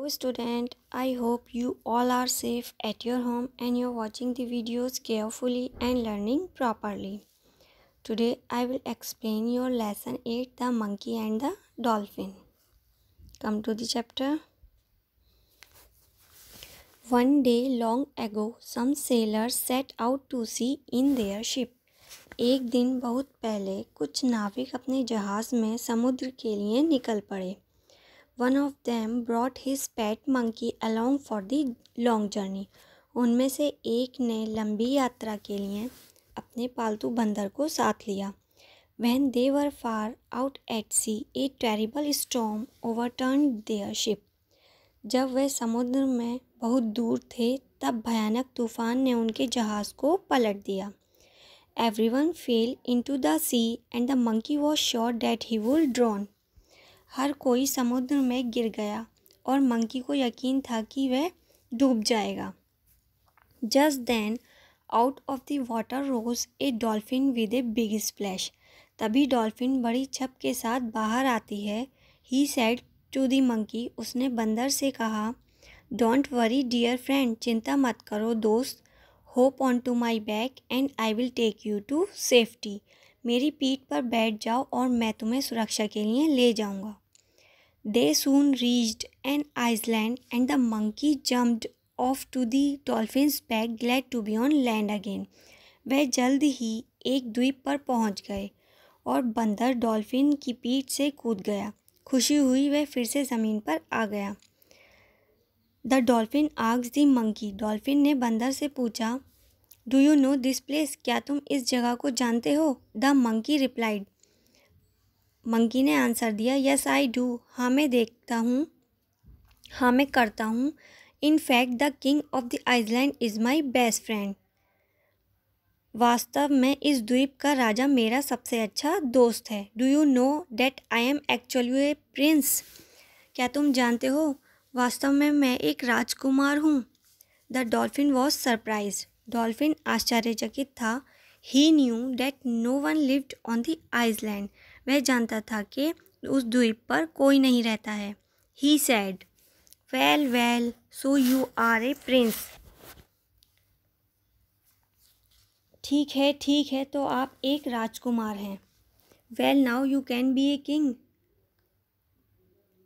Hello student, I hope you all are safe at your home and you're watching the videos carefully and learning properly. Today I will explain your lesson 8, the monkey and the dolphin. Come to the chapter. One day long ago, some sailors set out to sea in their ship. एक दिन बहुत पहले कुछ नाविक अपने जहाज़ में समुद्र के लिए निकल पड़े. One of them brought his pet monkey along for the long journey. उनमें से एक ने लंबी यात्रा के लिए अपने पालतू बंदर को साथ लिया. When they were far out at sea, a terrible storm overturned their ship. जब वे समुद्र में बहुत दूर थे, तब भयानक तूफान ने उनके जहाज़ को पलट दिया. Everyone fell into the sea and the monkey was sure that he would drown. हर कोई समुद्र में गिर गया और मंकी को यकीन था कि वह डूब जाएगा. Just then, out of the water rose a dolphin with a big splash. तभी डॉल्फिन बड़ी छप के साथ बाहर आती है. He said to the monkey, उसने बंदर से कहा, Don't worry dear friend, चिंता मत करो दोस्त. Hop onto my back and I will take you to safety. मेरी पीठ पर बैठ जाओ और मैं तुम्हें सुरक्षा के लिए ले जाऊंगा. They soon reached an island and the monkey jumped off to the dolphin's back, glad to be on land again. वह जल्द ही एक द्वीप पर पहुंच गए और बंदर डॉल्फिन की पीठ से कूद गया. खुशी हुई वह फिर से ज़मीन पर आ गया. The dolphin asked the monkey. Dolphin ने बंदर से पूछा, Do you know this place? क्या तुम इस जगह को जानते हो? The monkey replied. मंकी ने आंसर दिया, Yes I do. हाँ मैं देखता हूँ, हाँ मैं करता हूँ. In fact the king of the island is my best friend. वास्तव में इस द्वीप का राजा मेरा सबसे अच्छा दोस्त है. Do you know that I am actually a prince? क्या तुम जानते हो वास्तव में मैं एक राजकुमार हूँ. The dolphin was surprised. Dolphin आश्चर्यचकित था. He knew that no one lived on the island. वह जानता था कि उस द्वीप पर कोई नहीं रहता है. He said, Well, well, so you are a prince. ठीक है तो आप एक राजकुमार हैं. Well, now you can be a king.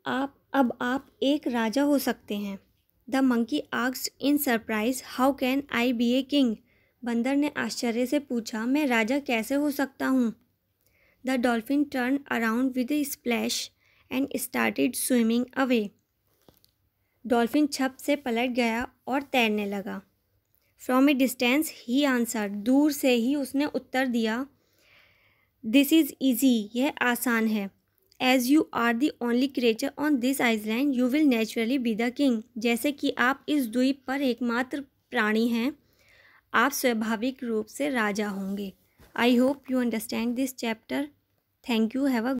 अब आप एक राजा हो सकते हैं. The monkey asked in surprise, How can I be a king? बंदर ने आश्चर्य से पूछा, मैं राजा कैसे हो सकता हूँ. The dolphin turned around with a splash and started swimming away. Dolphin छप से पलट गया और तैरने लगा. From a distance he answered. दूर से ही उसने उत्तर दिया, This is easy. यह आसान है. As you are the only creature on this island, you will naturally be the king. जैसे कि आप इस द्वीप पर एकमात्र प्राणी हैं, आप स्वाभाविक रूप से राजा होंगे. I hope you understand this chapter. Thank you. Have a